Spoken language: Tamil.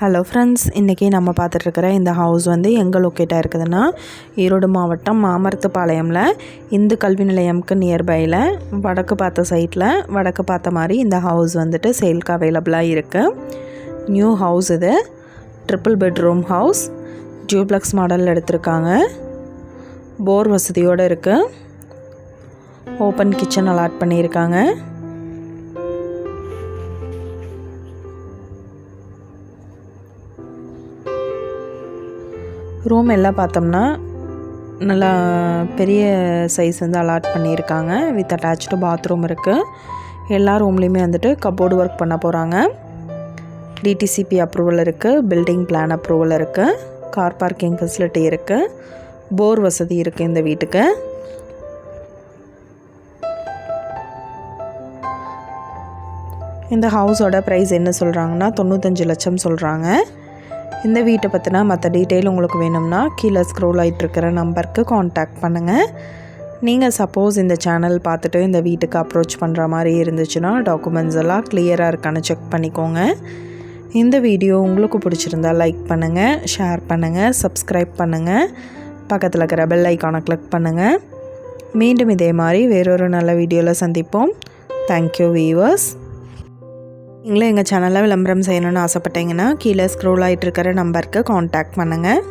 ஹலோ ஃப்ரெண்ட்ஸ், இன்றைக்கி நம்ம பார்த்துட்ருக்கிற இந்த ஹவுஸ் வந்து எங்கே லொக்கேட்டாக இருக்குதுன்னா ஈரோடு மாவட்டம் மாமரத்துப்பாளையமில் இந்து கல்வி நிலையம்க்கு நியர்பையில் வடக்கு பார்த்த சைட்டில் வடக்கு பார்த்த மாதிரி இந்த ஹவுஸ் வந்துட்டு சேல்க்கு அவைலபிளாக இருக்குது. நியூ ஹவுஸ் இது. ட்ரிபிள் பெட்ரூம் ஹவுஸ், டியூப்ளக்ஸ் மாடலில் எடுத்திருக்காங்க. போர் வசதியோடு இருக்குது. ஓப்பன் கிச்சன் அலாட் பண்ணியிருக்காங்க. ரூம் எல்லாம் பார்த்தோம்னா நல்லா பெரிய சைஸ் வந்து அலாட் பண்ணியிருக்காங்க. வித் அட்டாச்சு பாத்ரூம் இருக்குது. எல்லா ரூம்லேயுமே வந்துட்டு கப்போர்டு ஒர்க் பண்ண போகிறாங்க. டிடிசிபி அப்ரூவல் இருக்குது. பில்டிங் பிளான் அப்ரூவல் இருக்குது. கார் பார்க்கிங் ஃபெசிலிட்டி இருக்குது. போர் வசதி இருக்குது இந்த வீட்டுக்கு. இந்த ஹவுஸோட ப்ரைஸ் என்ன சொல்கிறாங்கன்னா 95 லட்சம் சொல்கிறாங்க. இந்த வீட்டை பற்றினா மற்ற டீட்டெயில் உங்களுக்கு வேணும்னா கீழே ஸ்க்ரோல் ஆகிட்டுருக்கிற நம்பருக்கு காண்டாக்ட் பண்ணுங்கள். நீங்கள் சப்போஸ் இந்த சேனல் பார்த்துட்டு இந்த வீட்டுக்கு அப்ரோச் பண்ணுற மாதிரி இருந்துச்சுன்னா டாக்குமெண்ட்ஸ் எல்லாம் கிளியராக இருக்கான்னு செக் பண்ணிக்கோங்க. இந்த வீடியோ உங்களுக்கு பிடிச்சிருந்தால் லைக் பண்ணுங்கள், ஷேர் பண்ணுங்கள், சப்ஸ்கிரைப் பண்ணுங்கள், பக்கத்தில் இருக்கிற பெல் ஐக்கானை கிளிக் பண்ணுங்கள். மீண்டும் இதே மாதிரி வேறொரு நல்ல வீடியோவில் சந்திப்போம். Thank you viewers. நீங்களும் எங்கள் சேனலில் விளம்பரம் செய்யணுன்னு ஆசைப்பட்டீங்கன்னா கீழே ஸ்க்ரோல் ஆகிட்டு இருக்கிற நம்பருக்கு காண்டாக்ட் பண்ணுங்கள்.